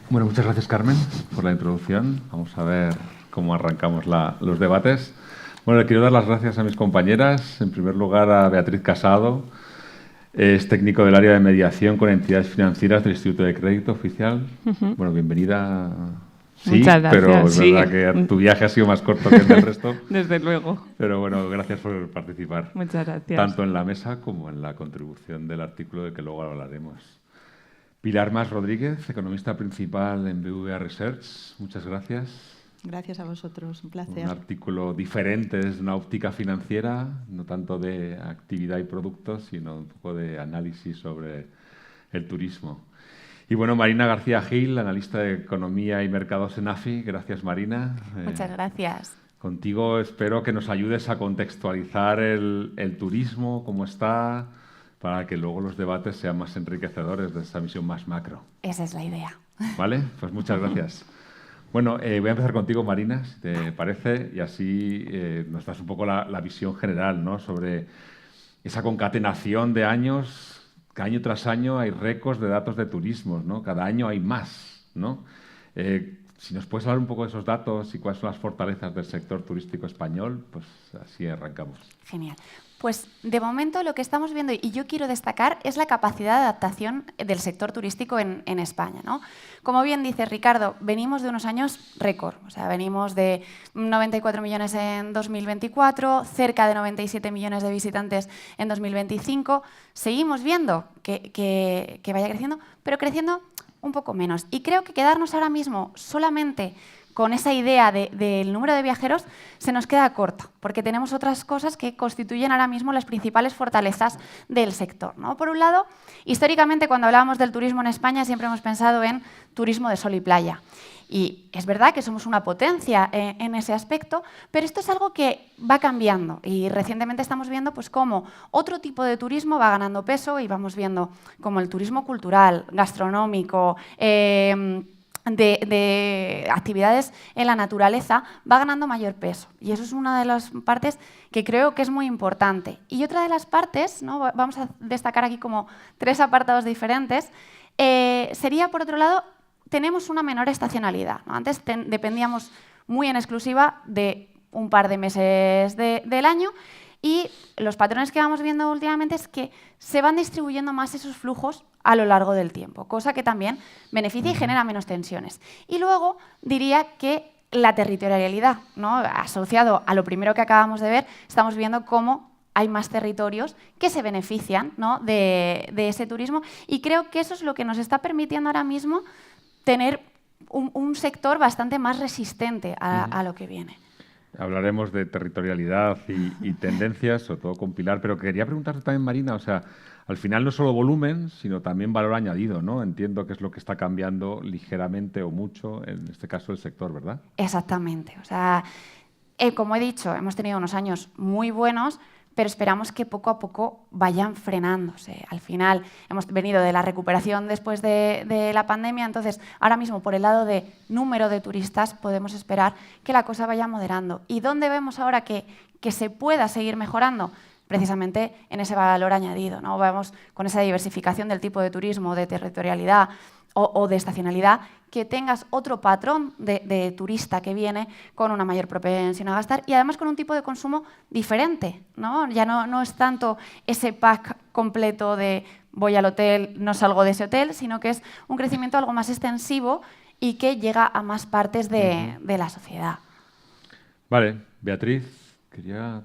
Bueno, muchas gracias, Carmen, por la introducción. Vamos a ver cómo arrancamos los debates. Bueno, le quiero dar las gracias a mis compañeras. En primer lugar, a Beatriz Casado. Es técnico del área de mediación con entidades financieras del Instituto de Crédito Oficial. Bueno, bienvenida. Sí, muchas gracias, pero es sí. verdad que tu viaje ha sido más corto que el del resto. Desde luego. Pero bueno, gracias por participar. Muchas gracias. Tanto en la mesa como en la contribución del artículo de que luego hablaremos. Pilar Mas Rodríguez, economista principal en BVA Research. Muchas gracias. Gracias a vosotros, un placer. Un artículo diferente desde una óptica financiera, no tanto de actividad y productos, sino un poco de análisis sobre el turismo. Y bueno, Marina García Gil, analista de Economía y Mercados en AFI. Gracias, Marina. Muchas gracias. Contigo espero que nos ayudes a contextualizar el turismo, cómo está, para que luego los debates sean más enriquecedores de esta visión más macro. Esa es la idea. Vale, pues muchas gracias. Bueno, voy a empezar contigo, Marina, si te parece, y así nos das un poco la visión general, ¿no?, sobre esa concatenación de años, que año tras año hay récords de datos de turismo, ¿no? Cada año hay más, ¿no? Si nos puedes hablar un poco de esos datos y cuáles son las fortalezas del sector turístico español, pues así arrancamos. Genial. Pues de momento lo que estamos viendo, y yo quiero destacar, es la capacidad de adaptación del sector turístico en España, ¿no? Como bien dice Ricardo, venimos de unos años récord, o sea, venimos de 94 millones en 2024, cerca de 97 millones de visitantes en 2025. Seguimos viendo que vaya creciendo, pero creciendo un poco menos. Y creo que quedarnos ahora mismo solamente con esa idea del número de viajeros se nos queda corto, porque tenemos otras cosas que constituyen ahora mismo las principales fortalezas del sector, ¿no? Por un lado, históricamente, cuando hablábamos del turismo en España, siempre hemos pensado en turismo de sol y playa. Y es verdad que somos una potencia en ese aspecto, pero esto es algo que va cambiando. Y recientemente estamos viendo pues, cómo otro tipo de turismo va ganando peso y vamos viendo como el turismo cultural, gastronómico, de actividades en la naturaleza va ganando mayor peso. Y eso es una de las partes que creo que es muy importante. Y otra de las partes, ¿no?, vamos a destacar aquí como 3 apartados diferentes, sería, por otro lado, tenemos una menor estacionalidad, ¿no? Antes dependíamos muy en exclusiva de un par de meses del año, y los patrones que vamos viendo últimamente es que se van distribuyendo más esos flujos a lo largo del tiempo, cosa que también beneficia y genera menos tensiones. Y luego diría que la territorialidad, ¿no?, asociado a lo primero que acabamos de ver, estamos viendo cómo hay más territorios que se benefician, ¿no?, de ese turismo, y creo que eso es lo que nos está permitiendo ahora mismo tener un sector bastante más resistente a lo que viene. Hablaremos de territorialidad y tendencias, sobre todo con Pilar, pero quería preguntarte también, Marina, o sea, al final no solo volumen, sino también valor añadido, ¿no? Entiendo que es lo que está cambiando ligeramente o mucho, en este caso, el sector, ¿verdad? Exactamente. O sea, como he dicho, hemos tenido unos años muy buenos, pero esperamos que poco a poco vayan frenándose. Al final hemos venido de la recuperación después de la pandemia, entonces ahora mismo por el lado de número de turistas podemos esperar que la cosa vaya moderando. ¿Y dónde vemos ahora que se pueda seguir mejorando? Precisamente en ese valor añadido, ¿no? Vamos con esa diversificación del tipo de turismo, de territorialidad o de estacionalidad, que tengas otro patrón de turista que viene con una mayor propensión a gastar y además con un tipo de consumo diferente, ¿no? Ya no es tanto ese pack completo de voy al hotel, no salgo de ese hotel, sino que es un crecimiento algo más extensivo y que llega a más partes de la sociedad. Vale, Beatriz, quería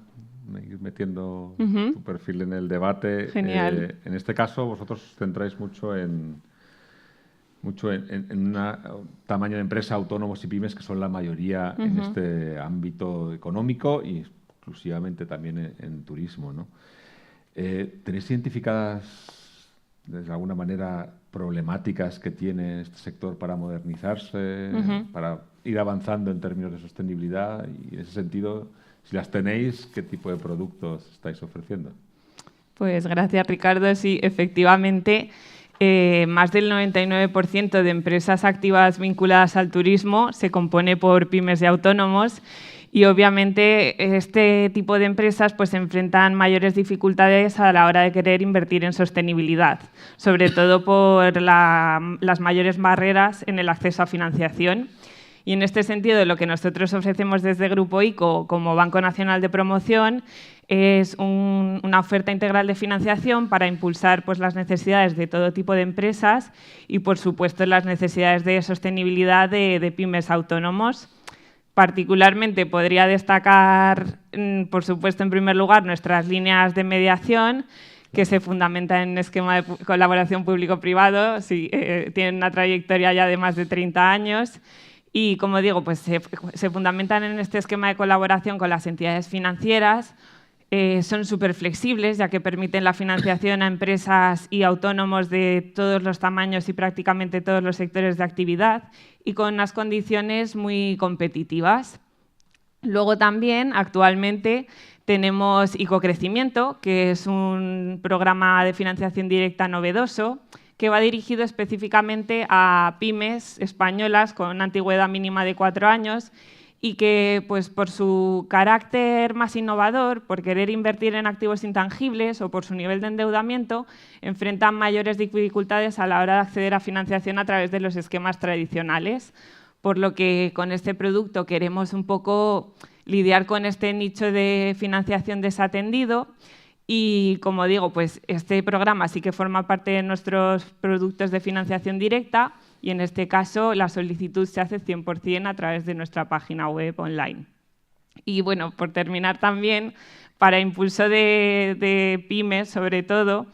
ir metiendo tu perfil en el debate. Genial. En este caso, vosotros os centráis mucho en un tamaño de empresa, autónomos y pymes, que son la mayoría en este ámbito económico y exclusivamente también en turismo, ¿no? ¿Tenéis identificadas, de alguna manera, problemáticas que tiene este sector para modernizarse, para ir avanzando en términos de sostenibilidad? Y en ese sentido, si las tenéis, ¿qué tipo de productos estáis ofreciendo? Pues gracias, Ricardo. Sí, efectivamente, más del 99% de empresas activas vinculadas al turismo se compone por pymes y autónomos. Y obviamente este tipo de empresas pues enfrentan mayores dificultades a la hora de querer invertir en sostenibilidad, sobre todo por las mayores barreras en el acceso a financiación. Y en este sentido, lo que nosotros ofrecemos desde Grupo ICO como Banco Nacional de Promoción es una oferta integral de financiación para impulsar pues, las necesidades de todo tipo de empresas y, por supuesto, las necesidades de sostenibilidad de pymes autónomos. Particularmente podría destacar, por supuesto, en primer lugar, nuestras líneas de mediación, que se fundamentan en esquema de colaboración público-privado, tienen una trayectoria ya de más de 30 años y, como digo, pues se fundamentan en este esquema de colaboración con las entidades financieras. Son súper flexibles, ya que permiten la financiación a empresas y autónomos de todos los tamaños y prácticamente todos los sectores de actividad y con unas condiciones muy competitivas. Luego también, actualmente, tenemos ICO-Crecimiento, que es un programa de financiación directa novedoso que va dirigido específicamente a pymes españolas con una antigüedad mínima de 4 años y que, pues, por su carácter más innovador, por querer invertir en activos intangibles o por su nivel de endeudamiento, enfrentan mayores dificultades a la hora de acceder a financiación a través de los esquemas tradicionales. Por lo que con este producto queremos un poco lidiar con este nicho de financiación desatendido y, como digo, pues este programa sí que forma parte de nuestros productos de financiación directa y en este caso la solicitud se hace 100% a través de nuestra página web online. Y bueno, por terminar también, para impulso de pymes sobre todo,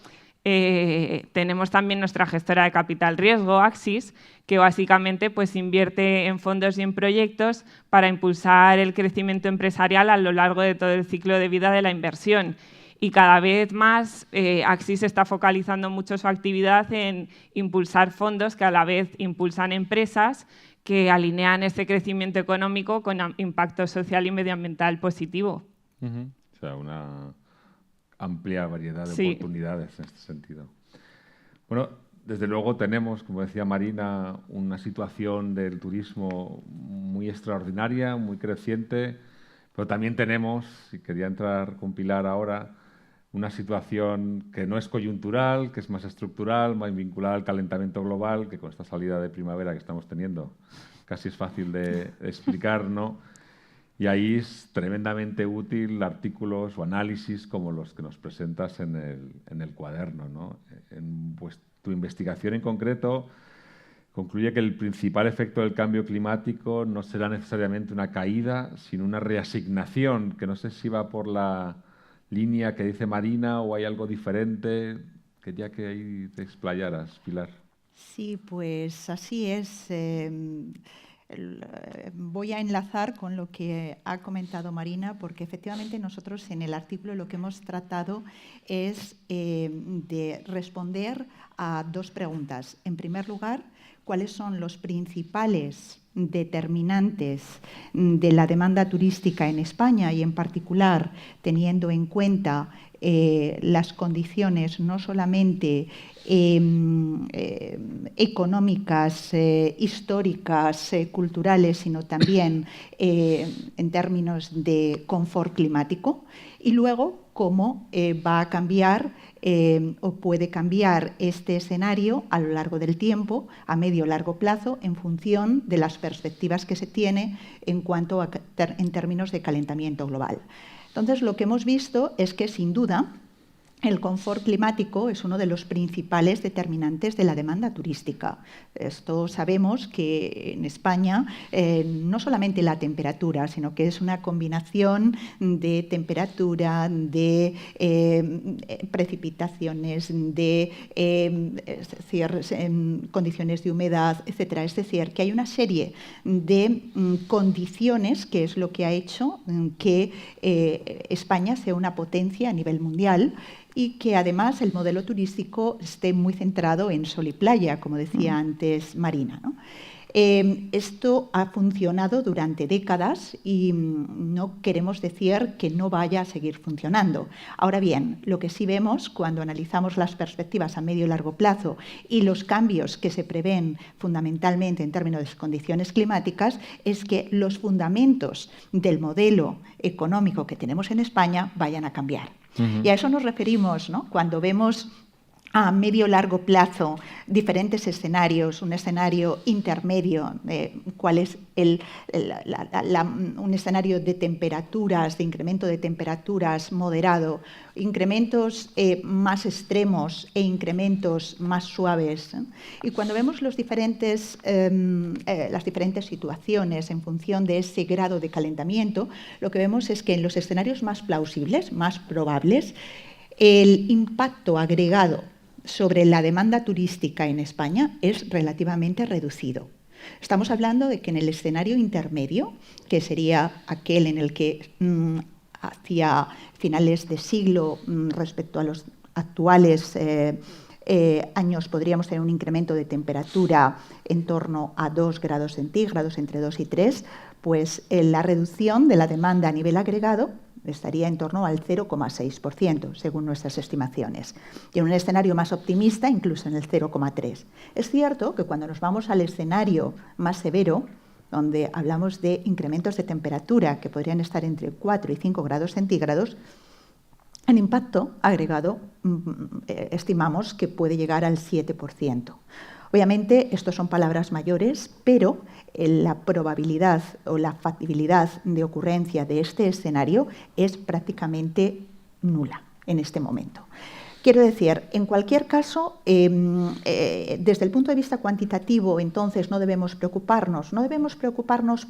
tenemos también nuestra gestora de capital riesgo, Axis, que básicamente pues, invierte en fondos y en proyectos para impulsar el crecimiento empresarial a lo largo de todo el ciclo de vida de la inversión. Y cada vez más Axis está focalizando mucho su actividad en impulsar fondos que a la vez impulsan empresas que alinean este crecimiento económico con impacto social y medioambiental positivo. O sea, una amplia variedad de oportunidades en este sentido. Bueno, desde luego tenemos, como decía Marina, una situación del turismo muy extraordinaria, muy creciente, pero también tenemos, y quería entrar con Pilar ahora, una situación que no es coyuntural, que es más estructural, más vinculada al calentamiento global, que con esta salida de primavera que estamos teniendo casi es fácil de explicar, ¿no? Y ahí es tremendamente útil artículos o análisis como los que nos presentas en el cuaderno, ¿no? Tu investigación en concreto concluye que el principal efecto del cambio climático no será necesariamente una caída, sino una reasignación, que no sé si va por la línea que dice Marina o hay algo diferente. Quería que ahí te explayaras, Pilar. Sí, pues así es. Voy a enlazar con lo que ha comentado Marina, porque efectivamente nosotros en el artículo lo que hemos tratado es de responder a 2 preguntas. En primer lugar, ¿cuáles son los principales determinantes de la demanda turística en España y en particular teniendo en cuenta las condiciones no solamente económicas, históricas, culturales, sino también en términos de confort climático? Y luego, cómo va a cambiar o puede cambiar este escenario a lo largo del tiempo, a medio o largo plazo, en función de las perspectivas que se tiene en cuanto a en términos de calentamiento global. Entonces, lo que hemos visto es que, sin duda, el confort climático es uno de los principales determinantes de la demanda turística. Esto sabemos que en España no solamente la temperatura, sino que es una combinación de temperatura, de precipitaciones, de condiciones de humedad, etc. Es decir, que hay una serie de condiciones que es lo que ha hecho que España sea una potencia a nivel mundial y que además el modelo turístico esté muy centrado en sol y playa, como decía antes Marina, ¿no? Esto ha funcionado durante décadas y no queremos decir que no vaya a seguir funcionando. Ahora bien, lo que sí vemos cuando analizamos las perspectivas a medio y largo plazo y los cambios que se prevén fundamentalmente en términos de condiciones climáticas es que los fundamentos del modelo económico que tenemos en España vayan a cambiar. Y a eso nos referimos, ¿no? Cuando vemos a medio largo plazo diferentes escenarios, un escenario intermedio, cuál es un escenario de temperaturas, de incremento de temperaturas moderado, incrementos más extremos e incrementos más suaves. Y cuando vemos las diferentes situaciones en función de ese grado de calentamiento, lo que vemos es que en los escenarios más plausibles, más probables, el impacto agregado sobre la demanda turística en España es relativamente reducido. Estamos hablando de que en el escenario intermedio, que sería aquel en el que hacia finales de siglo respecto a los actuales años podríamos tener un incremento de temperatura en torno a 2 grados centígrados, entre 2 y 3, pues la reducción de la demanda a nivel agregado estaría en torno al 0,6%, según nuestras estimaciones. Y en un escenario más optimista, incluso en el 0,3%. Es cierto que cuando nos vamos al escenario más severo, donde hablamos de incrementos de temperatura que podrían estar entre 4 y 5 grados centígrados, el impacto agregado estimamos que puede llegar al 7%. Obviamente, estos son palabras mayores, pero la probabilidad o la factibilidad de ocurrencia de este escenario es prácticamente nula en este momento. Quiero decir, en cualquier caso, desde el punto de vista cuantitativo, entonces no debemos preocuparnos,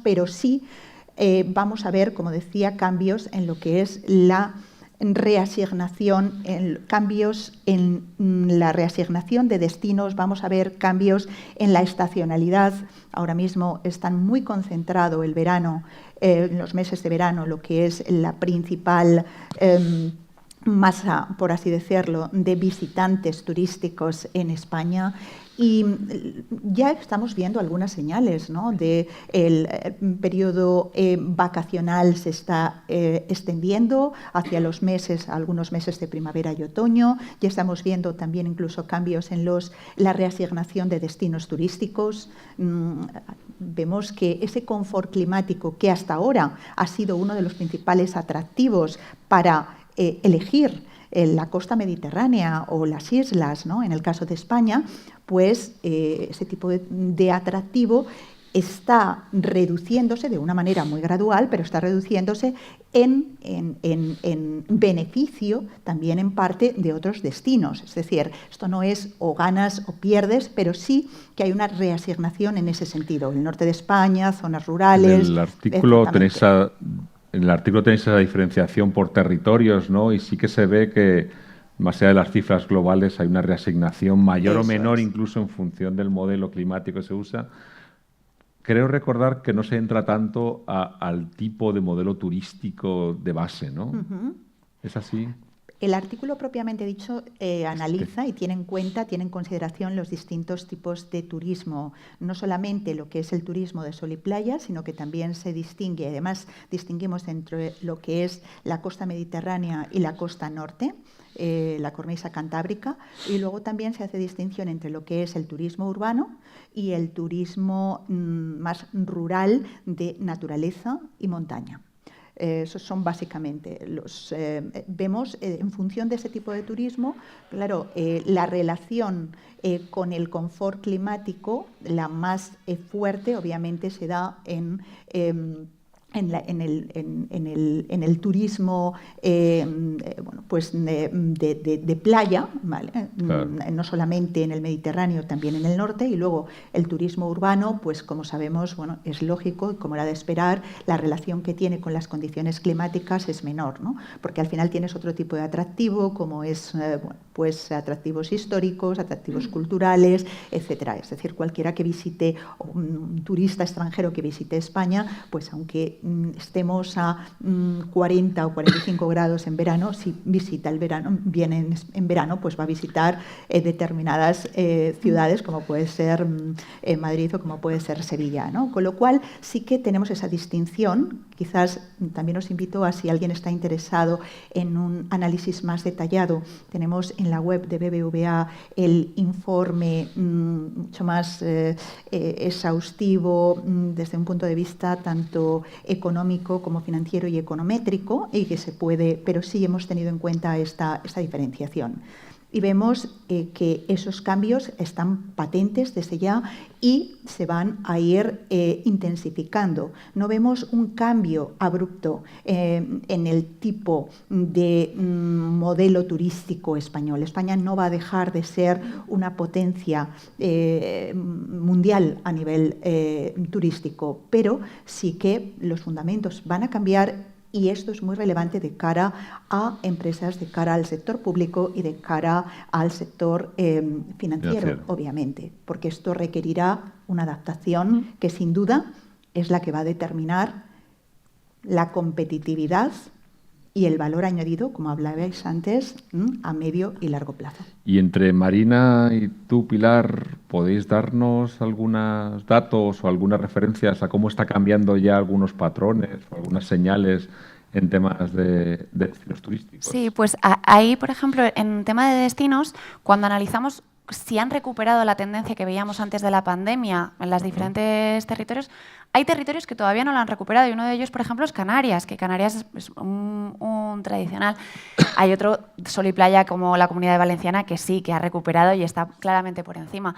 pero sí vamos a ver, como decía, cambios en lo que es la reasignación, cambios en la reasignación de destinos, vamos a ver cambios en la estacionalidad. Ahora mismo está muy concentrado el verano, en los meses de verano, lo que es la principal masa, por así decirlo, de visitantes turísticos en España. Y ya estamos viendo algunas señales, ¿no? De el periodo vacacional se está extendiendo hacia algunos meses de primavera y otoño. Ya estamos viendo también incluso cambios en la reasignación de destinos turísticos. Vemos que ese confort climático que hasta ahora ha sido uno de los principales atractivos para elegir la costa mediterránea o las islas, ¿no? En el caso de España, pues ese tipo de atractivo está reduciéndose de una manera muy gradual, pero está reduciéndose en beneficio también en parte de otros destinos. Es decir, esto no es o ganas o pierdes, pero sí que hay una reasignación en ese sentido. El norte de España, zonas rurales. En el artículo tenéis esa diferenciación por territorios, ¿no? Y sí que se ve que, más allá de las cifras globales, hay una reasignación mayor o menor, incluso en función del modelo climático que se usa. Creo recordar que no se entra tanto al tipo de modelo turístico de base, ¿no? ¿Es así? El artículo propiamente dicho analiza y tiene en consideración los distintos tipos de turismo, no solamente lo que es el turismo de sol y playa, sino que también se distingue, además distinguimos entre lo que es la costa mediterránea y la costa norte, la cornisa cantábrica, y luego también se hace distinción entre lo que es el turismo urbano y el turismo más rural de naturaleza y montaña. Esos son básicamente los... vemos en función de ese tipo de turismo, claro, la relación con el confort climático, la más fuerte, obviamente, se da en el turismo de playa, ¿vale? Claro. No solamente en el Mediterráneo, también en el norte, y luego el turismo urbano, pues como sabemos, bueno, es lógico, y como era de esperar, la relación que tiene con las condiciones climáticas es menor, ¿no? Porque al final tienes otro tipo de atractivo, como es pues atractivos históricos, atractivos culturales, etcétera. Es decir, cualquiera que visite, o un turista extranjero que visite España, pues aunque estemos a 40 o 45 grados en verano, si visita el verano, viene en verano, pues va a visitar determinadas ciudades, como puede ser Madrid o como puede ser Sevilla, ¿no? Con lo cual sí que tenemos esa distinción. Quizás también os invito a, si alguien está interesado en un análisis más detallado, tenemos en la web de BBVA el informe mucho más exhaustivo desde un punto de vista tanto económico como financiero y econométrico, y que se puede, pero sí hemos tenido en cuenta esta diferenciación. Y vemos que esos cambios están patentes desde ya y se van a ir intensificando. No vemos un cambio abrupto en el tipo de modelo turístico español. España no va a dejar de ser una potencia mundial a nivel turístico, pero sí que los fundamentos van a cambiar. Y esto es muy relevante de cara a empresas, de cara al sector público y de cara al sector financiero, obviamente, porque esto requerirá una adaptación que sin duda es la que va a determinar la competitividad y el valor añadido, como hablabais antes, a medio y largo plazo. Y entre Marina y tú, Pilar, ¿podéis darnos algunos datos o algunas referencias a cómo está cambiando ya algunos patrones o algunas señales en temas de destinos turísticos? Sí, pues ahí, por ejemplo, en tema de destinos, cuando analizamos si han recuperado la tendencia que veíamos antes de la pandemia en los diferentes territorios, hay territorios que todavía no lo han recuperado, y uno de ellos, por ejemplo, es Canarias, que Canarias es un tradicional. Hay otro, Sol y Playa, como la Comunidad Valenciana, que sí, que ha recuperado y está claramente por encima.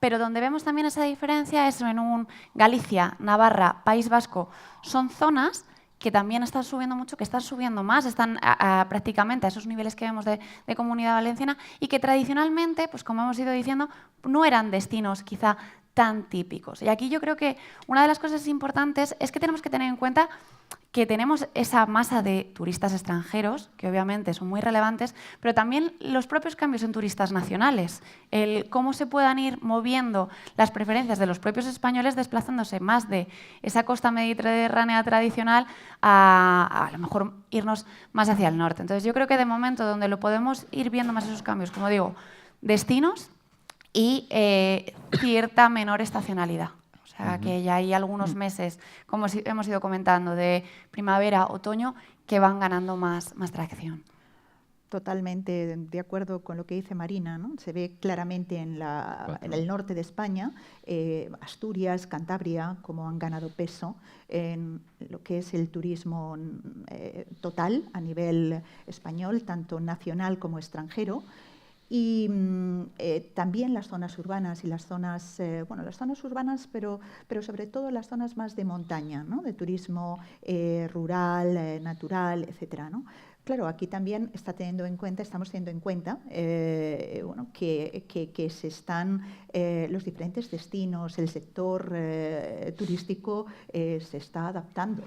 Pero donde vemos también esa diferencia es en Galicia, Navarra, País Vasco. Son zonas que también están subiendo mucho, que están subiendo más, están prácticamente a esos niveles que vemos de Comunidad Valenciana, y que tradicionalmente, pues como hemos ido diciendo, no eran destinos quizá tan típicos. Y aquí yo creo que una de las cosas importantes es que tenemos que tener en cuenta que tenemos esa masa de turistas extranjeros, que obviamente son muy relevantes, pero también los propios cambios en turistas nacionales, el cómo se puedan ir moviendo las preferencias de los propios españoles, desplazándose más de esa costa mediterránea tradicional a lo mejor irnos más hacia el norte. Entonces yo creo que de momento donde lo podemos ir viendo más esos cambios, como digo, destinos y cierta menor estacionalidad. O sea, que ya hay algunos meses, como hemos ido comentando, de primavera, otoño, que van ganando más tracción. Totalmente de acuerdo con lo que dice Marina, ¿no? Se ve claramente en el norte de España, Asturias, Cantabria, cómo han ganado peso en lo que es el turismo total a nivel español, tanto nacional como extranjero. Y también las zonas urbanas y las zonas, las zonas urbanas, pero sobre todo las zonas más de montaña, ¿no? De turismo rural, natural, etcétera, ¿no? Claro, aquí también estamos teniendo en cuenta que se están los diferentes destinos, el sector turístico se está adaptando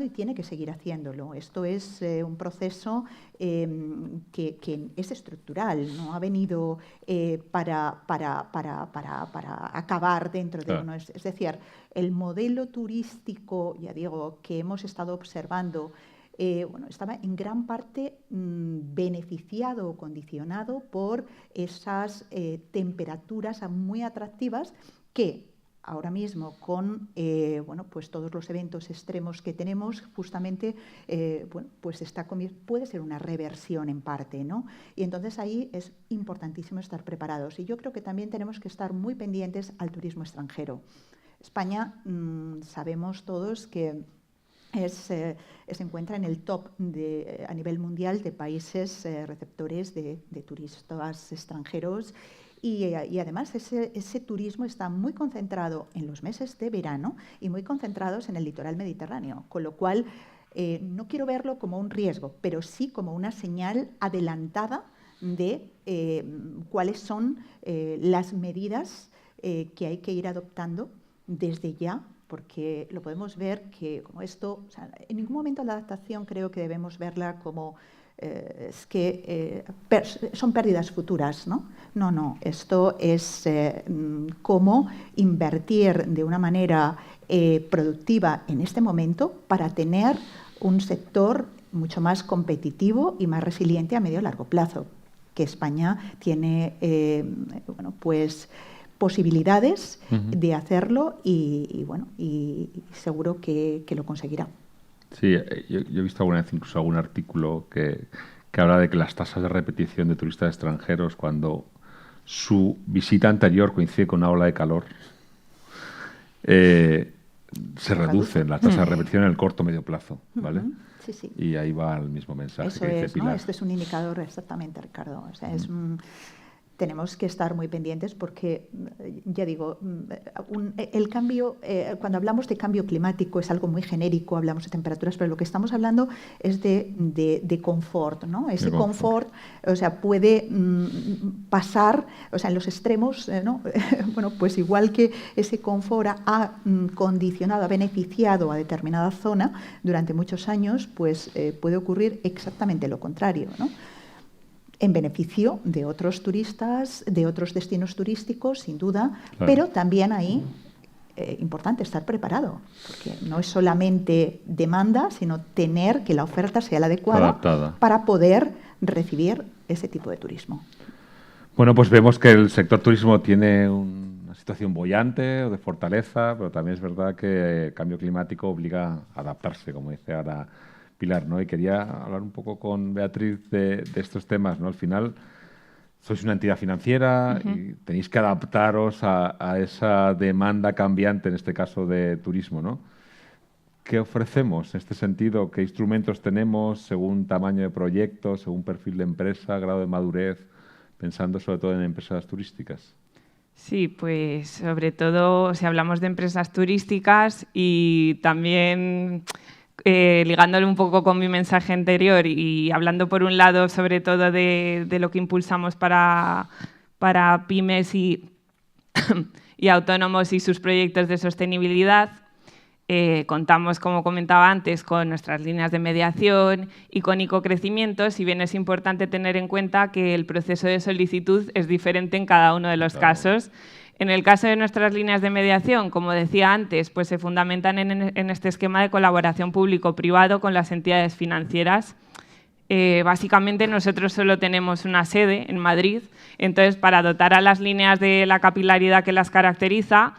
y tiene que seguir haciéndolo. Esto es un proceso que es estructural, no ha venido para acabar dentro de uno. Es decir, el modelo turístico, ya digo, que hemos estado observando, estaba en gran parte beneficiado o condicionado por esas temperaturas muy atractivas que ahora mismo con pues todos los eventos extremos que tenemos, justamente pues puede ser una reversión en parte, ¿no? Y entonces ahí es importantísimo estar preparados. Y yo creo que también tenemos que estar muy pendientes al turismo extranjero. España, sabemos todos que se encuentra en el top a nivel mundial de países receptores de turistas extranjeros, y además ese turismo está muy concentrado en los meses de verano y muy concentrados en el litoral mediterráneo, con lo cual no quiero verlo como un riesgo, pero sí como una señal adelantada de cuáles son las medidas que hay que ir adoptando desde ya, porque lo podemos ver que como esto, en ningún momento la adaptación creo que debemos verla como son pérdidas futuras, ¿no? No, esto es cómo invertir de una manera productiva en este momento para tener un sector mucho más competitivo y más resiliente a medio y largo plazo, que España tiene pues posibilidades de hacerlo y seguro que lo conseguirá. Sí, yo he visto alguna vez incluso algún artículo que habla de que las tasas de repetición de turistas extranjeros cuando su visita anterior coincide con una ola de calor se reducen las tasas de repetición en el corto medio plazo, ¿vale? Sí, sí. Y ahí va el mismo mensaje Eso que dice es, Pilar. ¿no? Este es un indicador exactamente, Ricardo. O sea, tenemos que estar muy pendientes porque, ya digo, el cambio, cuando hablamos de cambio climático es algo muy genérico, hablamos de temperaturas, pero lo que estamos hablando es de confort, ¿no? Ese confort, o sea, puede pasar, o sea, en los extremos, ¿no? Bueno, pues igual que ese confort ha condicionado, ha beneficiado a determinada zona durante muchos años, pues puede ocurrir exactamente lo contrario, ¿no? En beneficio de otros turistas, de otros destinos turísticos, sin duda, claro. Pero también ahí importante estar preparado, porque no es solamente demanda, sino tener que la oferta sea la adecuada adaptada para poder recibir ese tipo de turismo. Bueno, pues vemos que el sector turismo tiene una situación boyante o de fortaleza, pero también es verdad que el cambio climático obliga a adaptarse, como dice ahora Pilar, ¿no? Y quería hablar un poco con Beatriz de estos temas, ¿no? Al final, sois una entidad financiera y tenéis que adaptaros a esa demanda cambiante, en este caso de turismo, ¿no? ¿Qué ofrecemos en este sentido? ¿Qué instrumentos tenemos según tamaño de proyecto, según perfil de empresa, grado de madurez, pensando sobre todo en empresas turísticas? Sí, pues sobre todo si hablamos de empresas turísticas y también ligándolo un poco con mi mensaje anterior y hablando por un lado sobre todo de lo que impulsamos para pymes y autónomos y sus proyectos de sostenibilidad, contamos, como comentaba antes, con nuestras líneas de mediación y con icocrecimiento, si bien es importante tener en cuenta que el proceso de solicitud es diferente en cada uno de los casos. En el caso de nuestras líneas de mediación, como decía antes, pues se fundamentan en este esquema de colaboración público-privado con las entidades financieras. Básicamente nosotros solo tenemos una sede en Madrid, entonces para dotar a las líneas de la capilaridad que las caracteriza,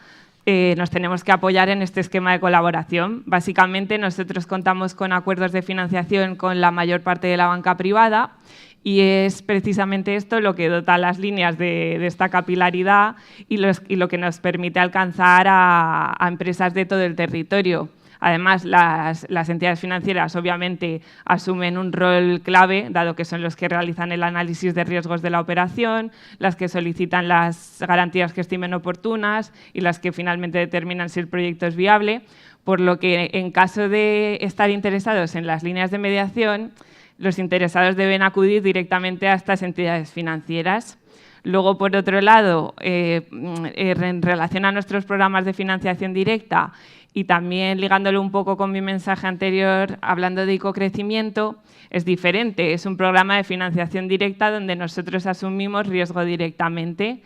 nos tenemos que apoyar en este esquema de colaboración. Básicamente nosotros contamos con acuerdos de financiación con la mayor parte de la banca privada y es precisamente esto lo que dota las líneas de esta capilaridad y lo que nos permite alcanzar a empresas de todo el territorio. Además, las entidades financieras obviamente asumen un rol clave, dado que son los que realizan el análisis de riesgos de la operación, las que solicitan las garantías que estimen oportunas y las que finalmente determinan si el proyecto es viable, por lo que en caso de estar interesados en las líneas de mediación, los interesados deben acudir directamente a estas entidades financieras. Luego, por otro lado, en relación a nuestros programas de financiación directa y también ligándolo un poco con mi mensaje anterior, hablando de icocrecimiento, es diferente. Es un programa de financiación directa donde nosotros asumimos riesgo directamente.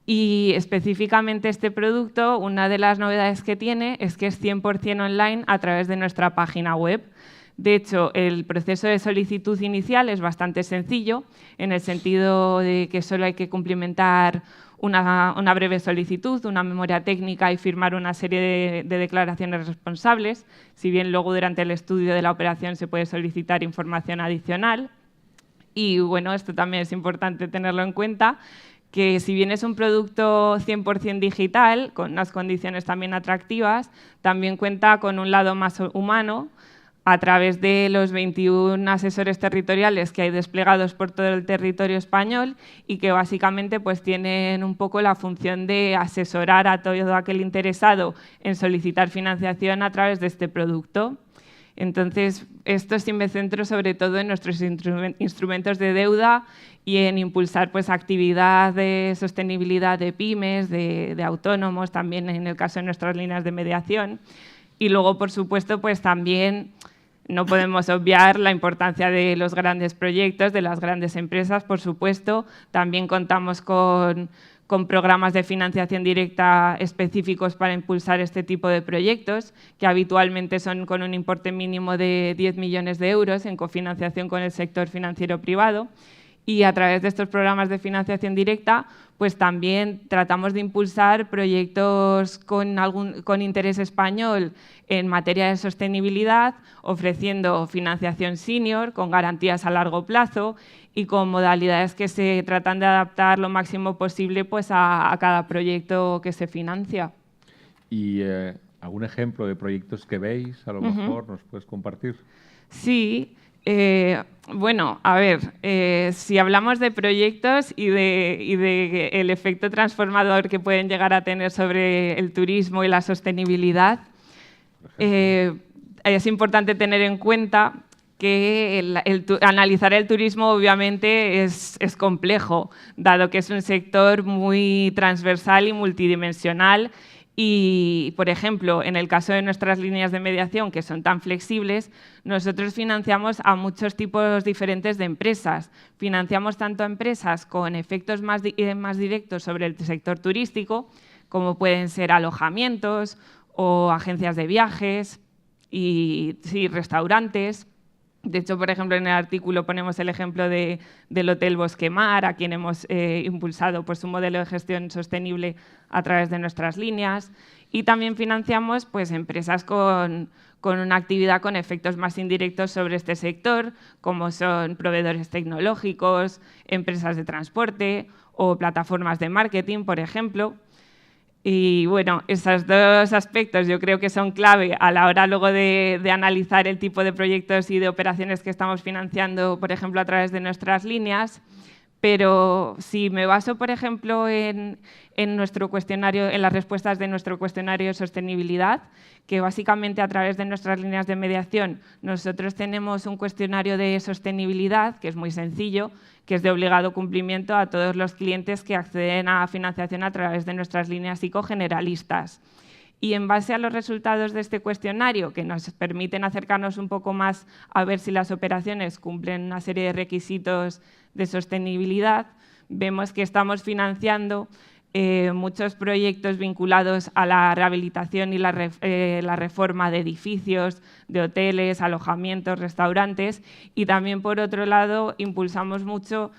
Y específicamente este producto, una de las novedades que tiene es que es 100% online a través de nuestra página web. De hecho, el proceso de solicitud inicial es bastante sencillo, en el sentido de que solo hay que cumplimentar una breve solicitud, una memoria técnica y firmar una serie de declaraciones responsables, si bien luego durante el estudio de la operación se puede solicitar información adicional. Y bueno, esto también es importante tenerlo en cuenta, que si bien es un producto 100% digital, con unas condiciones también atractivas, también cuenta con un lado más humano, a través de los 21 asesores territoriales que hay desplegados por todo el territorio español y que básicamente pues, tienen un poco la función de asesorar a todo aquel interesado en solicitar financiación a través de este producto. Entonces, esto sí me centro sobre todo en nuestros instrumentos de deuda y en impulsar pues, actividad de sostenibilidad de pymes, de autónomos, también en el caso de nuestras líneas de mediación. Y luego, por supuesto, pues también No podemos obviar la importancia de los grandes proyectos, de las grandes empresas, por supuesto. También contamos con programas de financiación directa específicos para impulsar este tipo de proyectos, que habitualmente son con un importe mínimo de 10 millones de euros en cofinanciación con el sector financiero privado. Y a través de estos programas de financiación directa, pues también tratamos de impulsar proyectos con interés español en materia de sostenibilidad, ofreciendo financiación senior con garantías a largo plazo y con modalidades que se tratan de adaptar lo máximo posible pues, a cada proyecto que se financia. ¿Y algún ejemplo de proyectos que veis, a lo mejor, nos puedes compartir? Sí. Bueno, a ver, si hablamos de proyectos y de el efecto transformador que pueden llegar a tener sobre el turismo y la sostenibilidad, es importante tener en cuenta que analizar el turismo obviamente es complejo, dado que es un sector muy transversal y multidimensional. Y, por ejemplo, en el caso de nuestras líneas de mediación, que son tan flexibles, nosotros financiamos a muchos tipos diferentes de empresas. Financiamos tanto a empresas con efectos más directos sobre el sector turístico, como pueden ser alojamientos o agencias de viajes y sí, restaurantes. De hecho, por ejemplo, en el artículo ponemos el ejemplo del Hotel Bosque Mar, a quien hemos impulsado pues, un modelo de gestión sostenible a través de nuestras líneas. Y también financiamos pues, empresas con una actividad con efectos más indirectos sobre este sector, como son proveedores tecnológicos, empresas de transporte o plataformas de marketing, por ejemplo. Y bueno, esos dos aspectos yo creo que son clave a la hora luego de analizar el tipo de proyectos y de operaciones que estamos financiando, por ejemplo, a través de nuestras líneas. Pero si me baso, por ejemplo, en nuestro cuestionario, en las respuestas de nuestro cuestionario de sostenibilidad, que básicamente a través de nuestras líneas de mediación nosotros tenemos un cuestionario de sostenibilidad que es muy sencillo, que es de obligado cumplimiento a todos los clientes que acceden a financiación a través de nuestras líneas psicogeneralistas. Y en base a los resultados de este cuestionario, que nos permiten acercarnos un poco más a ver si las operaciones cumplen una serie de requisitos de sostenibilidad, vemos que estamos financiando muchos proyectos vinculados a la rehabilitación y la reforma de edificios, de hoteles, alojamientos, restaurantes, y también, por otro lado, impulsamos mucho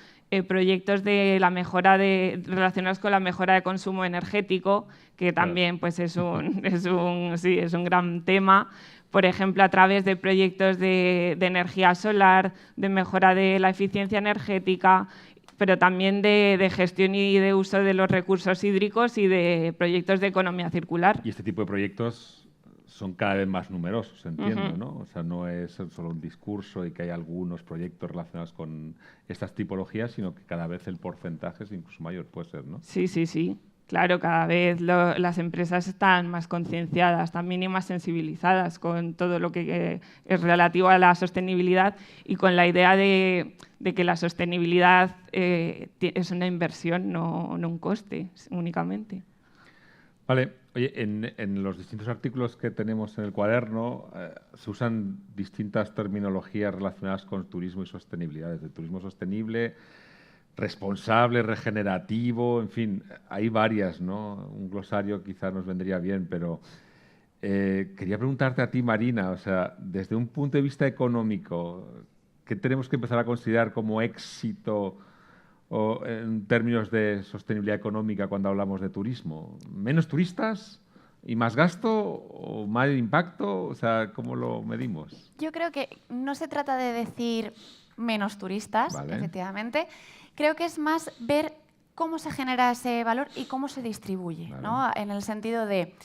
proyectos de la mejora relacionados con la mejora de consumo energético, que también pues, es un gran tema. Por ejemplo, a través de proyectos de energía solar, de mejora de la eficiencia energética, pero también de gestión y de uso de los recursos hídricos y de proyectos de economía circular. Y este tipo de proyectos son cada vez más numerosos, entiendo, ¿no? O sea, no es solo un discurso y que hay algunos proyectos relacionados con estas tipologías, sino que cada vez el porcentaje es incluso mayor, puede ser, ¿no? Sí, sí, sí. Claro, cada vez las empresas están más concienciadas también y más sensibilizadas con todo lo que es relativo a la sostenibilidad y con la idea de que la sostenibilidad es una inversión, no un coste únicamente. Vale. Oye, en los distintos artículos que tenemos en el cuaderno se usan distintas terminologías relacionadas con turismo y sostenibilidad, desde turismo sostenible, responsable, regenerativo, en fin, hay varias, ¿no? Un glosario quizás nos vendría bien, pero quería preguntarte a ti, Marina, o sea, desde un punto de vista económico, ¿qué tenemos que empezar a considerar como éxito o en términos de sostenibilidad económica cuando hablamos de turismo? ¿Menos turistas y más gasto o más impacto? O sea, ¿cómo lo medimos? Yo creo que no se trata de decir menos turistas, Vale. efectivamente. Creo que es más ver cómo se genera ese valor y cómo se distribuye, Vale. ¿no? En el sentido de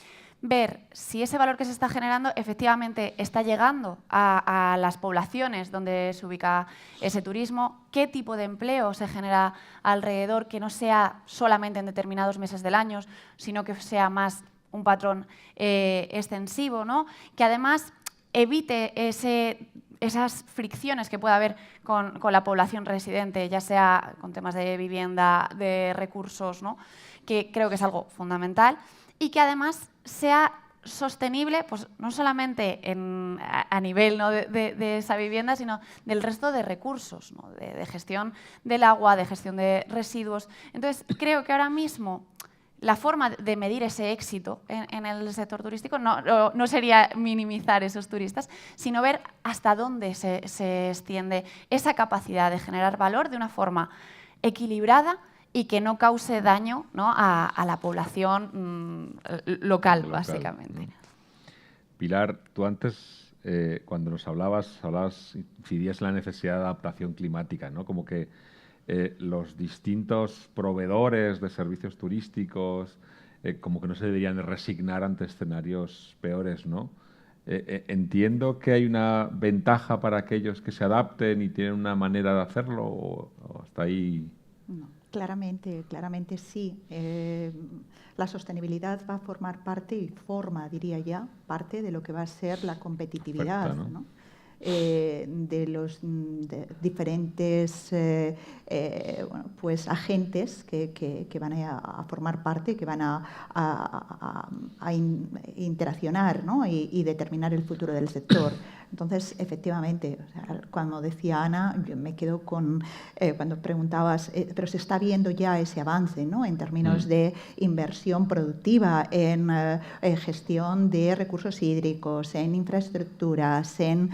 ver si ese valor que se está generando efectivamente está llegando a las poblaciones donde se ubica ese turismo, qué tipo de empleo se genera alrededor, que no sea solamente en determinados meses del año, sino que sea más un patrón extensivo, ¿no? Que además evite esas fricciones que pueda haber con la población residente, ya sea con temas de vivienda, de recursos, ¿no? Que creo que es algo fundamental, y que además sea sostenible, pues no solamente a nivel, ¿no?, de esa vivienda, sino del resto de recursos, ¿no?, de gestión del agua, de gestión de residuos. Entonces, creo que ahora mismo la forma de medir ese éxito en el sector turístico no sería minimizar esos turistas, sino ver hasta dónde se extiende esa capacidad de generar valor de una forma equilibrada y que no cause daño, ¿no?, a la población local, básicamente. Pilar, tú antes, cuando nos hablabas, incidías en la necesidad de adaptación climática, ¿no? Como que los distintos proveedores de servicios turísticos como que no se deberían resignar ante escenarios peores, ¿no? Entiendo que hay una ventaja para aquellos que se adapten y tienen una manera de hacerlo, o hasta ahí... No, claramente sí. La sostenibilidad va a formar parte y forma, diría ya, parte de lo que va a ser la competitividad. Perfecto, ¿no? De los diferentes pues agentes que van a formar parte, que van a interaccionar, ¿no?, y determinar el futuro del sector. Entonces, efectivamente, o sea, cuando decía Ana, yo me quedo con cuando preguntabas, pero se está viendo ya ese avance, ¿no?, en términos de inversión productiva, en gestión de recursos hídricos, en infraestructuras, en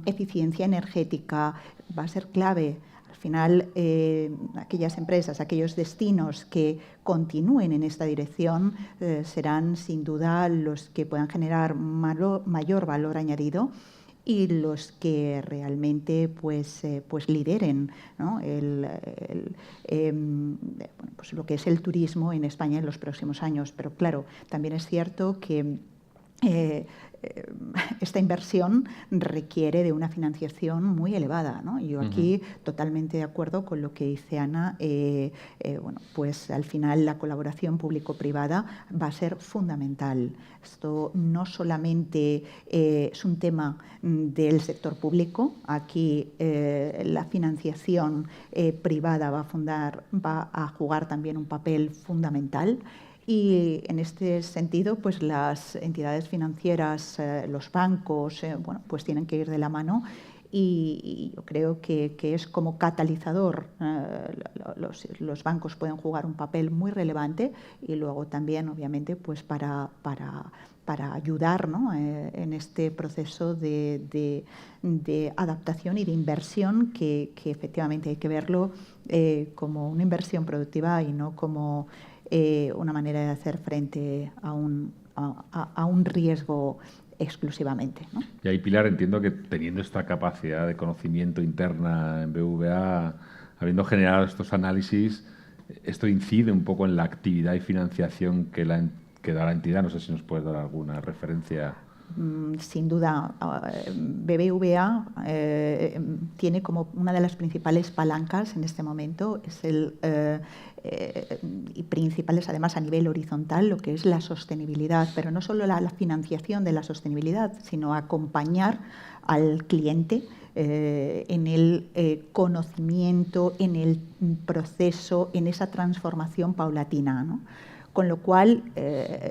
eficiencia energética. Va a ser clave. Al final, aquellas empresas, aquellos destinos que continúen en esta dirección serán sin duda los que puedan generar mayor valor añadido y los que realmente pues lideren, ¿no?, pues lo que es el turismo en España en los próximos años. Pero claro, también es cierto que esta inversión requiere de una financiación muy elevada, ¿no? Yo aquí totalmente de acuerdo con lo que dice Ana. Bueno, pues al final la colaboración público-privada va a ser fundamental. Esto no solamente es un tema del sector público. Aquí la financiación privada va a jugar también un papel fundamental. Y en este sentido, pues las entidades financieras, los bancos, bueno, pues tienen que ir de la mano y yo creo que es como catalizador. Los bancos pueden jugar un papel muy relevante y luego también, obviamente, pues para ayudar, ¿no?, en este proceso de adaptación y de inversión que efectivamente hay que verlo como una inversión productiva y no como una manera de hacer frente a un riesgo exclusivamente, ¿no? Y ahí, Pilar, entiendo que teniendo esta capacidad de conocimiento interna en BBVA, habiendo generado estos análisis, esto incide un poco en la actividad y financiación que da la entidad. No sé si nos puedes dar alguna referencia. Sin duda, BBVA tiene como una de las principales palancas en este momento, es y principales además a nivel horizontal, lo que es la sostenibilidad, pero no solo la financiación de la sostenibilidad, sino acompañar al cliente en el conocimiento, en el proceso, en esa transformación paulatina, ¿no? Con lo cual,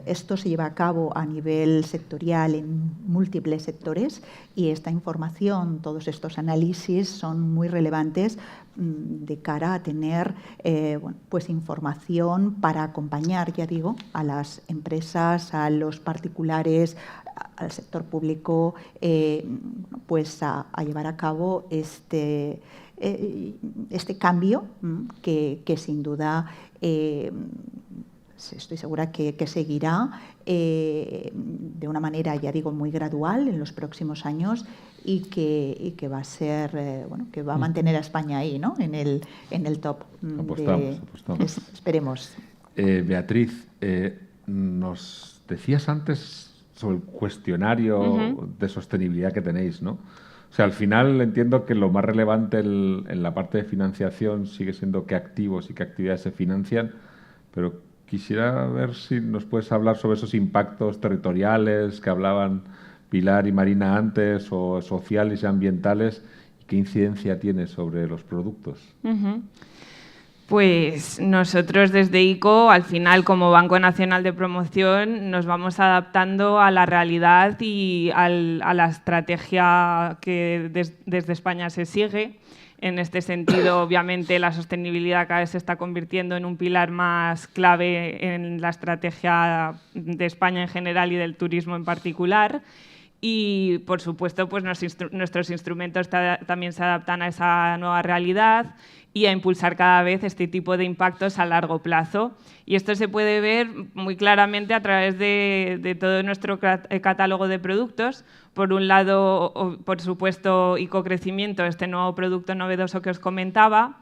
esto se lleva a cabo a nivel sectorial en múltiples sectores y esta información, todos estos análisis son muy relevantes de cara a tener bueno, pues información para acompañar, ya digo, a las empresas, a los particulares, al sector público, pues a llevar a cabo este cambio que sin duda estoy segura que seguirá de una manera, ya digo, muy gradual en los próximos años y que va a ser, bueno, que va a mantener a España ahí, ¿no?, en el top. Apostamos. Esperemos. Beatriz, nos decías antes sobre el cuestionario de sostenibilidad que tenéis, ¿no? O sea, al final entiendo que lo más relevante en la parte de financiación sigue siendo qué activos y qué actividades se financian, pero quisiera ver si nos puedes hablar sobre esos impactos territoriales que hablaban Pilar y Marina antes, o sociales y ambientales, y qué incidencia tiene sobre los productos. Pues nosotros desde ICO, al final, como Banco Nacional de Promoción, nos vamos adaptando a la realidad y a la estrategia que desde España se sigue. En este sentido, obviamente, la sostenibilidad cada vez se está convirtiendo en un pilar más clave en la estrategia de España en general y del turismo en particular. Y, por supuesto, pues nuestros instrumentos también se adaptan a esa nueva realidad y a impulsar cada vez este tipo de impactos a largo plazo. Y esto se puede ver muy claramente a través de todo nuestro catálogo de productos. Por un lado, por supuesto, ICO-Crecimiento, este nuevo producto novedoso que os comentaba.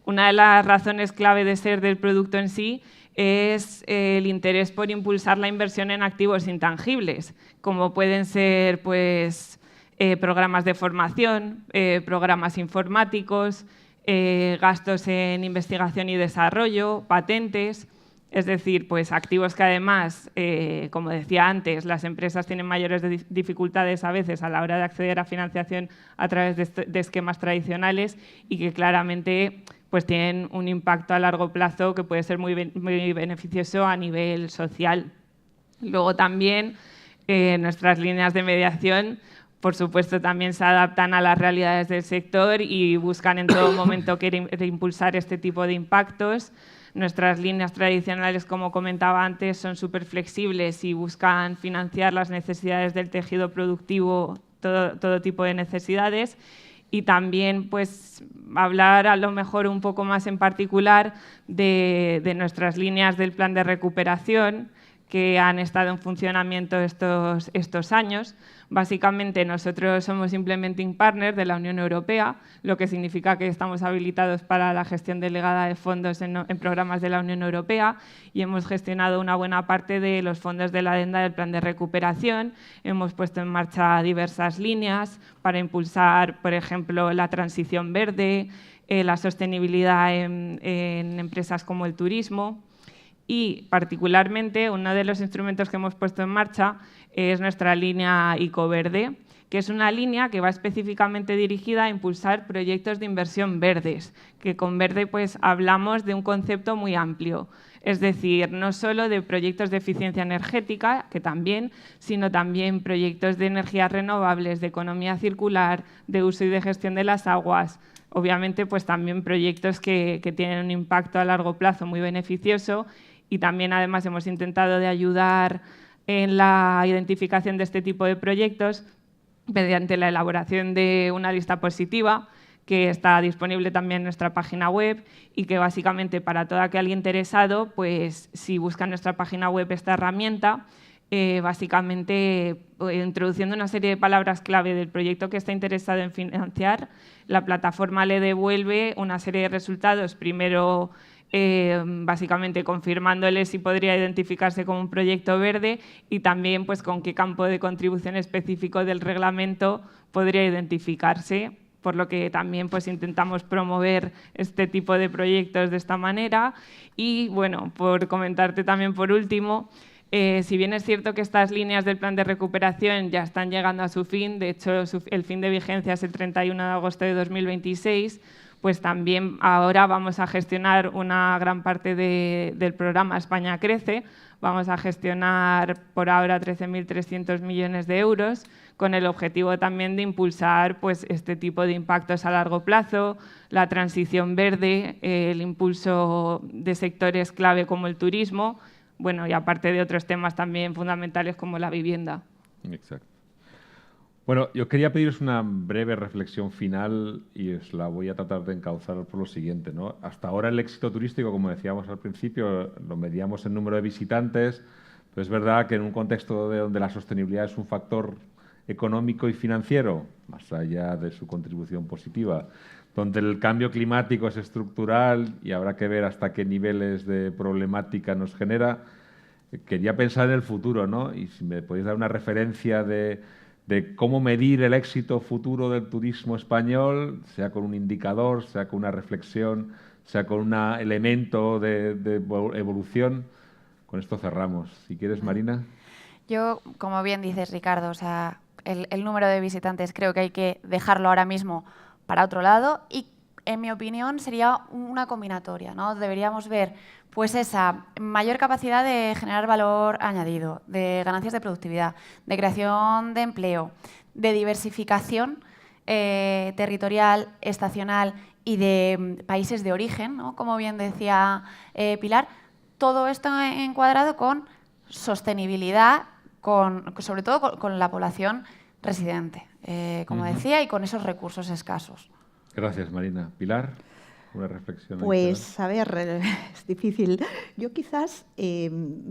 Una de las razones clave de ser del producto en sí es el interés por impulsar la inversión en activos intangibles, como pueden ser pues, programas de formación, programas informáticos, gastos en investigación y desarrollo, patentes, es decir, pues activos que además, como decía antes, las empresas tienen mayores dificultades a veces a la hora de acceder a financiación a través de esquemas tradicionales y que claramente pues tienen un impacto a largo plazo que puede ser muy beneficioso a nivel social. Luego también nuestras líneas de mediación, por supuesto, también se adaptan a las realidades del sector y buscan en todo momento querer impulsar este tipo de impactos. Nuestras líneas tradicionales, como comentaba antes, son súper flexibles y buscan financiar las necesidades del tejido productivo, todo tipo de necesidades. Y también pues, hablar a lo mejor un poco más en particular de nuestras líneas del plan de recuperación que han estado en funcionamiento estos años. Básicamente, nosotros somos Implementing Partner de la Unión Europea, lo que significa que estamos habilitados para la gestión delegada de fondos en programas de la Unión Europea y hemos gestionado una buena parte de los fondos de la adenda del plan de recuperación. Hemos puesto en marcha diversas líneas para impulsar, por ejemplo, la transición verde, la sostenibilidad en empresas como el turismo. Y, particularmente, uno de los instrumentos que hemos puesto en marcha es nuestra línea ICO Verde, que es una línea que va específicamente dirigida a impulsar proyectos de inversión verdes, que con verde pues, hablamos de un concepto muy amplio. Es decir, no solo de proyectos de eficiencia energética, que también, sino también proyectos de energías renovables, de economía circular, de uso y de gestión de las aguas. Obviamente, pues también proyectos que tienen un impacto a largo plazo muy beneficioso y también, además, hemos intentado de ayudar en la identificación de este tipo de proyectos mediante la elaboración de una lista positiva que está disponible también en nuestra página web y que básicamente para todo aquel interesado, pues si busca en nuestra página web esta herramienta, básicamente introduciendo una serie de palabras clave del proyecto que está interesado en financiar, la plataforma le devuelve una serie de resultados, primero básicamente confirmándole si podría identificarse como un proyecto verde y también pues, con qué campo de contribución específico del reglamento podría identificarse, por lo que también pues, intentamos promover este tipo de proyectos de esta manera. Y bueno, por comentarte también por último, si bien es cierto que estas líneas del plan de recuperación ya están llegando a su fin, de hecho el fin de vigencia es el 31 de agosto de 2026, pues también ahora vamos a gestionar una gran parte del programa España Crece. Vamos a gestionar por ahora 13.300 millones de euros con el objetivo también de impulsar pues, este tipo de impactos a largo plazo, la transición verde, el impulso de sectores clave como el turismo, bueno, y aparte de otros temas también fundamentales como la vivienda. Exacto. Bueno, yo quería pediros una breve reflexión final y os la voy a tratar de encauzar por lo siguiente, ¿no? Hasta ahora el éxito turístico, como decíamos al principio, lo medíamos en número de visitantes, pero es verdad que en un contexto donde la sostenibilidad es un factor económico y financiero, más allá de su contribución positiva, donde el cambio climático es estructural y habrá que ver hasta qué niveles de problemática nos genera, quería pensar en el futuro, ¿no? Y si me podéis dar una referencia de cómo medir el éxito futuro del turismo español, sea con un indicador, sea con una reflexión, sea con un elemento de evolución. Con esto cerramos. Si quieres, Marina. Yo, como bien dices, Ricardo, o sea, el número de visitantes creo que hay que dejarlo ahora mismo para otro lado y en mi opinión, sería una combinatoria, ¿no? Deberíamos ver pues esa mayor capacidad de generar valor añadido, de ganancias de productividad, de creación de empleo, de diversificación territorial, estacional y de países de origen, ¿no? Como bien decía Pilar, todo esto encuadrado con sostenibilidad, sobre todo con la población residente, como decía, y con esos recursos escasos. Gracias, Marina. Pilar, una reflexión. Pues, a ver, es difícil. Yo quizás,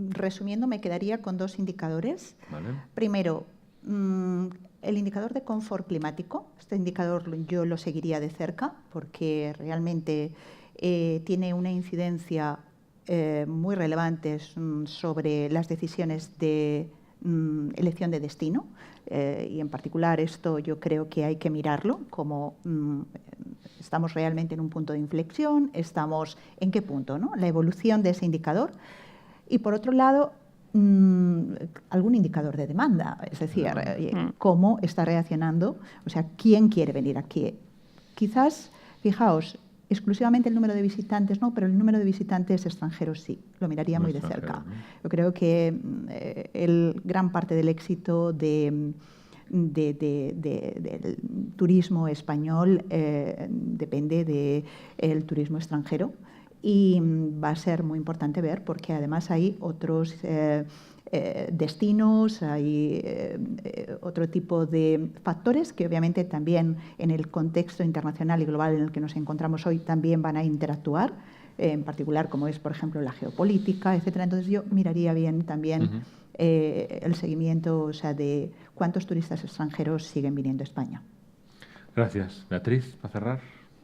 resumiendo, me quedaría con 2 indicadores. Vale. Primero, el indicador de confort climático. Este indicador yo lo seguiría de cerca porque realmente tiene una incidencia muy relevante sobre las decisiones de elección de destino. Y en particular esto yo creo que hay que mirarlo como estamos realmente en un punto de inflexión, estamos en qué punto, ¿no? La evolución de ese indicador. Y por otro lado, algún indicador de demanda, es decir, cómo está reaccionando, o sea, quién quiere venir aquí. Quizás, fijaos, exclusivamente el número de visitantes no, pero el número de visitantes extranjeros sí, lo miraría muy de cerca. ¿No? Yo creo que gran parte del éxito del turismo español depende del turismo extranjero y va a ser muy importante ver porque además hay otros destinos, hay otro tipo de factores que obviamente también en el contexto internacional y global en el que nos encontramos hoy también van a interactuar, en particular como es, por ejemplo, la geopolítica, etcétera. Entonces yo miraría bien también el seguimiento, o sea, de cuántos turistas extranjeros siguen viniendo a España. Gracias. Beatriz, para cerrar.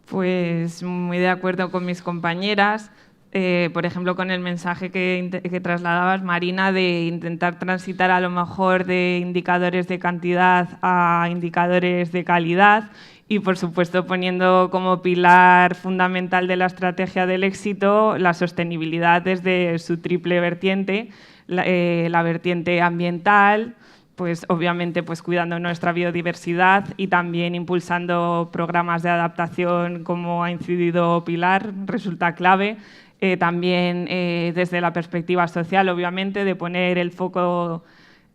Pues muy de acuerdo con mis compañeras. Por ejemplo, con el mensaje que trasladabas, Marina, de intentar transitar a lo mejor de indicadores de cantidad a indicadores de calidad y, por supuesto, poniendo como pilar fundamental de la estrategia del éxito la sostenibilidad desde su triple vertiente, la vertiente ambiental, pues obviamente pues cuidando nuestra biodiversidad y también impulsando programas de adaptación como ha incidido Pilar, resulta clave. También desde la perspectiva social, obviamente, de poner el foco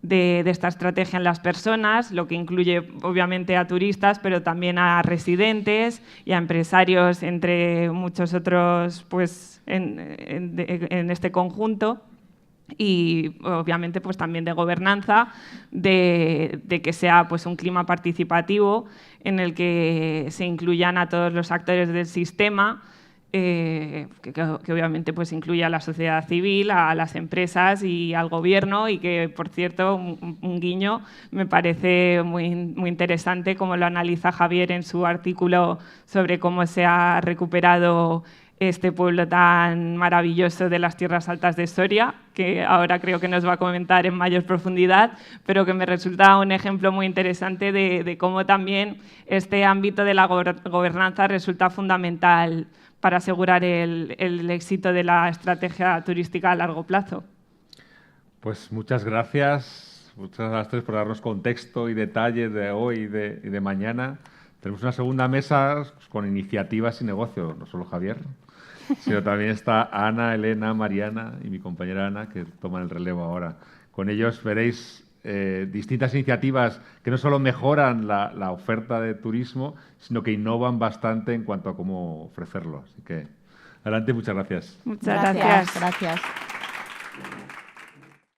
de esta estrategia en las personas, lo que incluye obviamente a turistas, pero también a residentes y a empresarios, entre muchos otros pues, en este conjunto. Y obviamente pues también de gobernanza, de que sea pues un clima participativo en el que se incluyan a todos los actores del sistema, que obviamente pues incluye a la sociedad civil, a las empresas y al gobierno, y que, por cierto, un guiño, me parece muy interesante como lo analiza Javier en su artículo sobre cómo se ha recuperado este pueblo tan maravilloso de las Tierras Altas de Soria, que ahora creo que nos va a comentar en mayor profundidad, pero que me resulta un ejemplo muy interesante de cómo también este ámbito de la gobernanza resulta fundamental para asegurar el éxito de la estrategia turística a largo plazo. Pues muchas gracias a las tres por darnos contexto y detalles de hoy y de mañana. Tenemos una segunda mesa con iniciativas y negocio, no solo Javier, sino también está Ana, Elena, Mariana y mi compañera Ana, que toman el relevo ahora. Con ellos veréis distintas iniciativas que no solo mejoran la oferta de turismo, sino que innovan bastante en cuanto a cómo ofrecerlo. Así que, adelante, muchas gracias. Muchas gracias. Gracias.